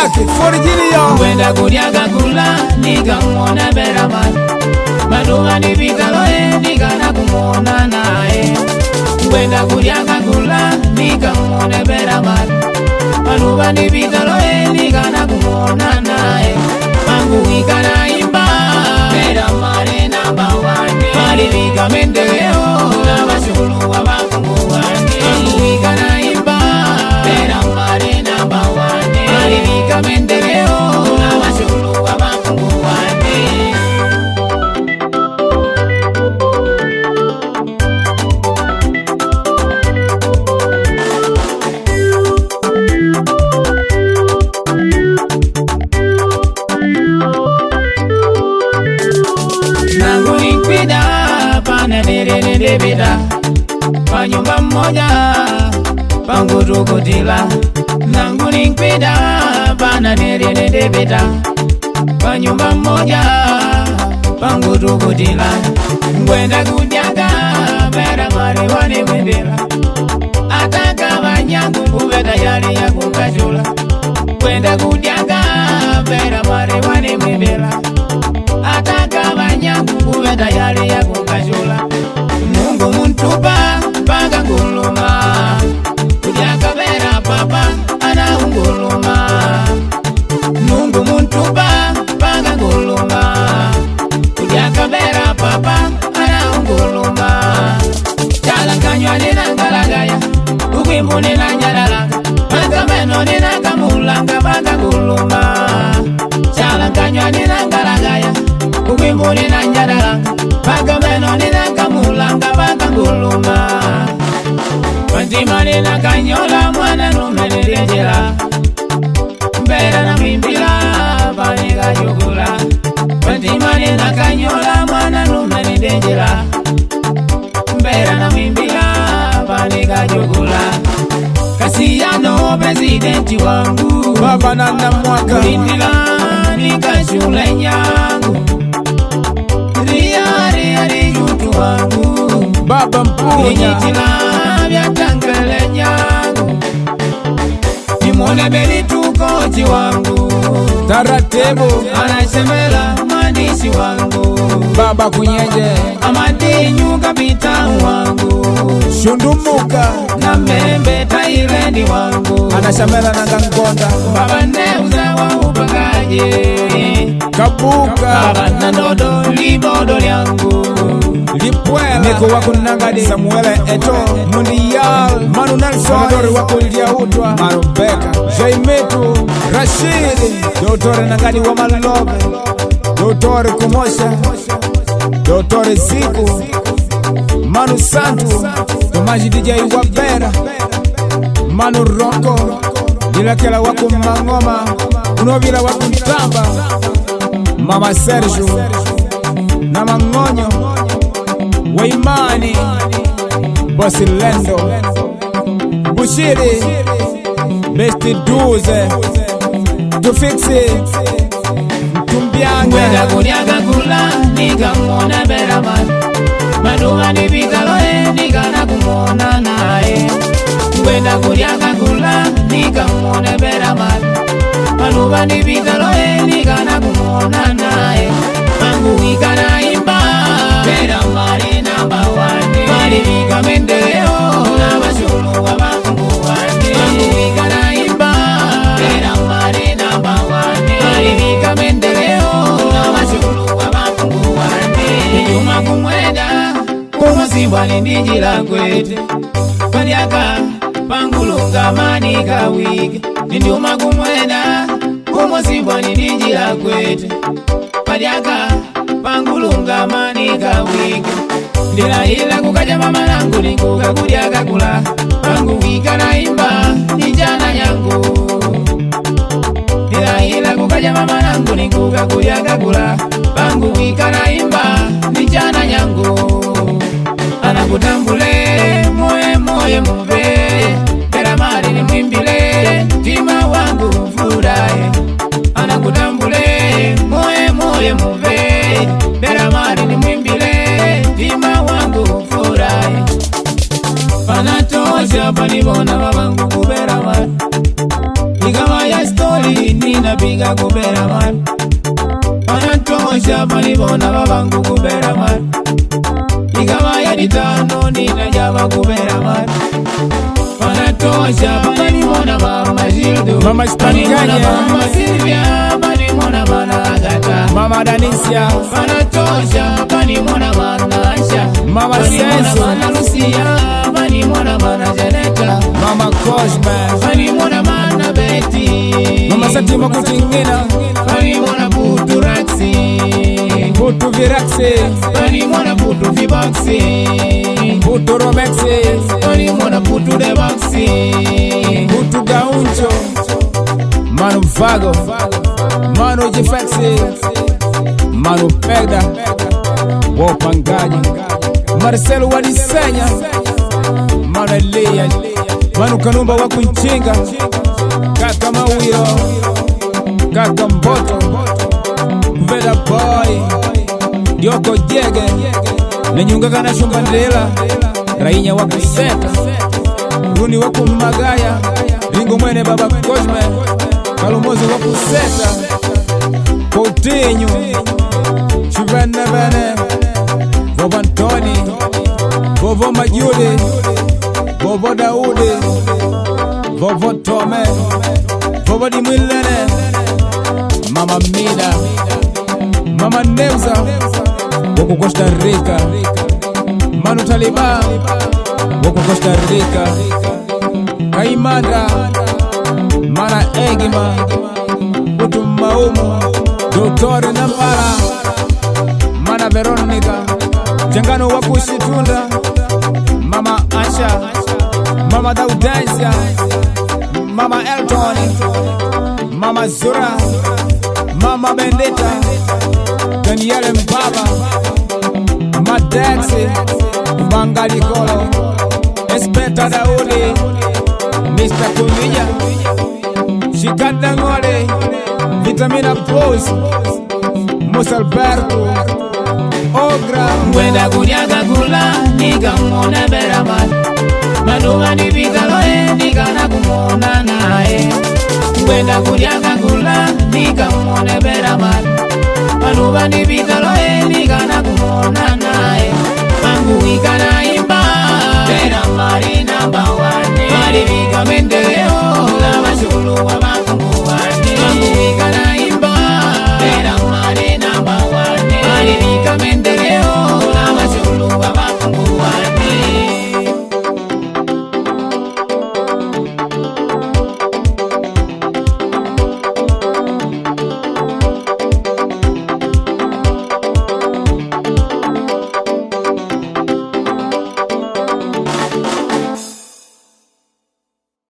yake Forgilia Kwenda kudiaga kula nikamwona Beraman Maduga nipitaloe nikana kumwona nae Kwenda kudiaga kula nikamwona Beraman Maduga nipitaloe nikana kumwona nae Mangu ikana imba Beramane namba wane Malivika mendeleo na basulu wa makungu wane Mangu ikana imba Beramane namba wane Malivika mendeleo na basulu wa makungu wane Nangu nikwida pana nere bida pa nyumba mmoja pangu tukutila Nangu nikwida pana nere bida pa nyumba mmoja pangu tukutila Ngwenda kudiaga Beramane wane mwendela Ataka banyangu kubeta yali ya kukajula Ngwenda kudiaga Beramane wane mwendela Ataka banyangu kubeta yali ya kukajula Mungu muntupa panga nguluma Kudiaga Bera papa ana unguluma Mungu muntupa panga nguluma Kudiaga Bera papa ana unguluma Chalanganywa nina ngalagaya Ukwimbu nina nyalalanga Panga meno nina kamulanga panga nguluma Chalanganywa nina ngalagaya Ukwimbu nina nyalalanga Panga meno nina kamulanga panga nguluma Pantima nina kanyola mwana numelelejela Mbera na mimbila paniga yugula Pantima nina kanyola mwana numelelejela Mbera na mimbila paniga yugula Kasiyano presidenti wangu Baba nana mwaka Kulindila nikashule nyangu Ria yutu wangu Baba mpunya Inyitila vya tangele nyangu Nimone beli tukochi wangu Taratibu Anasemela mwandishi wangu Baba kunyenje Amadinyu kapita wangu Shundumuka Na membe tairendi wangu Anashamela na ngangonda Baba neuza wa upagaje Kabuka Baba na ndodo libodo lyangu Lipwela Niko wakunangadi Samuele Eto Mundial Manu Nelson Dori wakulia utwa Marubeka Jaimetu Rashidi Dotore nangadi wa Malobe Dotore Kumosha Dotore Ziku Manu Santu Tomaji DJ wa Bera Manu Roko Dilakela waku Mangoma Unobila waku Ntamba Mama Sergio Na Mangonyo Waimani Bosi Lendo Bushiri Besti Duze Tufixi Mtumbianga Kwenda kudiaga kula nikamwona Beraman Maduga nipitaloe nikana kumwona nae Kwenda kudiaga kula nikamwona Beraman Maduga nipitaloe nikana kumwona nae Mangu ikana imba Beramane namba wane Malivika mendeleo na basulu wa makungu wane Mangu ikana imba Beramane namba wane Malivika mendeleo na basulu wa makungu wane Nijuma kumwenda Kumosibwa nindijila kwete Kadiaka pangulunga manika wiki Nijuma kumwenda Kumosibwa nindijila kwete Kadiaka pangulunga manika wiki Ndila hila kukaja mama nangu nikuka kudiaga kula Pangu wika na imba nijana yangu Ndila hila kukaja mama nangu nikuka kudiaga kula Pangu wika na imba nijana yangu Anakutambule moye moye mube Beramane ni mwimbile tima wangu furahe Anakutambule moye moye mube Beramane ni mwimbile tima wangu furahe Panatosha panibona babangu kuberamane Ikama ya story pili ninapiga kubera man, anatosha palibona babangu kubera man, ikama ya ditano ninajaba kubera man, anatosha palibona mama Gildo, Mama Spanganya, mama Silvia, palibona mana Agata, Mama Danisia, anatosha palibona mana Asha, Mama palibona Senso, mana Lucia, palibona mana Janeta, Mama Cosme, palibona mana Betty, Mama Satima Kutingina, palibona Putu Raxi, Putu Viraxi, palibona Putu Vibaxi, Putu Romexi, palibona Putu Debaxi, Putu Gauncho, Manu Vago, Manu Jifexi, Manu Pegda, Wopangaji, Marcelo Wadisenya, Manu Elia, Manu Kanumba Wakunchinga, Kaka Mawiro, Kaka Mboto, Veda Boy, Yoko Jege, Lenyunga Kana Shumbandela, Rainya Wakuseta, Runi Wakumagaya, Ringo Mwene Baba Cosme, Kalumozi Wakuseta, Coutinho, Chivene Bene, Bobo Antoni, Bobo Majudi, Bobo Daudi, Bobo Tome, Bobo Dimilene, Mama Mida, Mama Neuza, Woko Costa Rica, Manu Taliba, Woko Costa Rica, Kaimanda, Mana Egima, Putu Maumu, Dotore Nampala, Mana Veronica, Jangano Wakushitunda, Mama Asha, Mama Daudensia, Mama Elton, Mama Zura, Mama Bendita, Daniel Mbaba, Madexi, Bangali Kolo, Espeta Daudi, Mr. Kumija, Shikanda Ngole, Vitamina Plus, Musa Alberto, Ogra, Mwenda kunyaga kula, nika mwona bera man, Manuga nipika loe, nika na kumwona nae. Mwenda kunyaga kula, nika mwona bera man, Manuga nipika loe, nika na kumwona nae. Mangu wika na imba, bera mari namba wane, Mari vika mendele